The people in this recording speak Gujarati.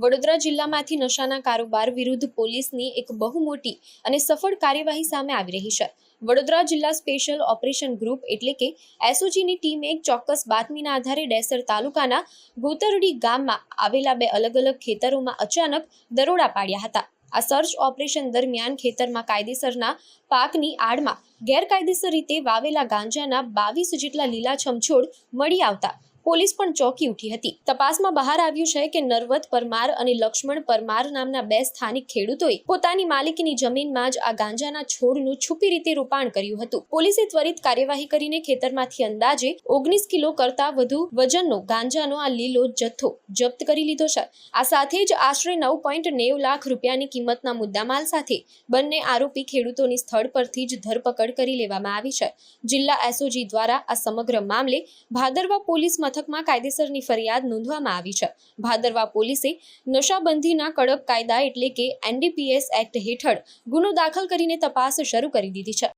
વડોદરા જિલ્લામાંથી નશાના કારોબાર વિરુદ્ધ પોલીસની એક બહુ મોટી અને સફળ કાર્યવાહી સામે આવી રહી છે। વડોદરા જિલ્લા સ્પેશિયલ ઓપરેશન ગ્રુપ એટલે કે એસઓજીની ટીમે એક ચોક્કસ બાતમીના આધારે ડેસર તાલુકાના ગોતરડી ગામમાં આવેલા બે અલગ અલગ ખેતરોમાં અચાનક દરોડા પાડ્યા હતા। આ સર્ચ ઓપરેશન દરમિયાન ખેતરમાં કાયદેસરના પાકની આડમાં ગેરકાયદેસર રીતે વાવેલા ગાંજાના 22 જેટલા લીલાછમ છોડ મળી આવતા પોલીસ પણ ચોંકી ઉઠી હતી। તપાસમાં બહાર આવ્યું છે કે નરવત પરમાર અને લક્ષ્મણ પરમાર નામના બે સ્થાનિક ખેડૂતોએ પોતાની માલિકીની જમીનમાં જ આ ગાંજાના છોડનું છુપી રીતે રોપાણ કર્યું હતું। પોલીસે ત્વરિત કાર્યવાહી કરીને ખેતરમાંથી અંદાજે 19 કિલો કરતાં વધુ વજનનો ગાંજાનો આ લીલો જથ્થો જપ્ત કરી લીધો છે। આ સાથે જ આશરે 9.90 લાખ રૂપિયાની કિંમતના મુદ્દામાલ સાથે બંને આરોપી ખેડૂતોની સ્થળ પરથી જ ધરપકડ કરી લેવામાં આવી છે। જિલ્લા એસઓજી દ્વારા આ સમગ્ર મામલે ભાદરવા પોલીસ મથકમાં કાયદેસરની ફરિયાદ નોંધવામાં આવી છે। ભાદરવા પોલીસે નશાબંધીના કડક કાયદા એટલે કે એનડીપીએસ એક્ટ હેઠળ ગુનો દાખલ કરીને તપાસ શરૂ કરી દીધી છે।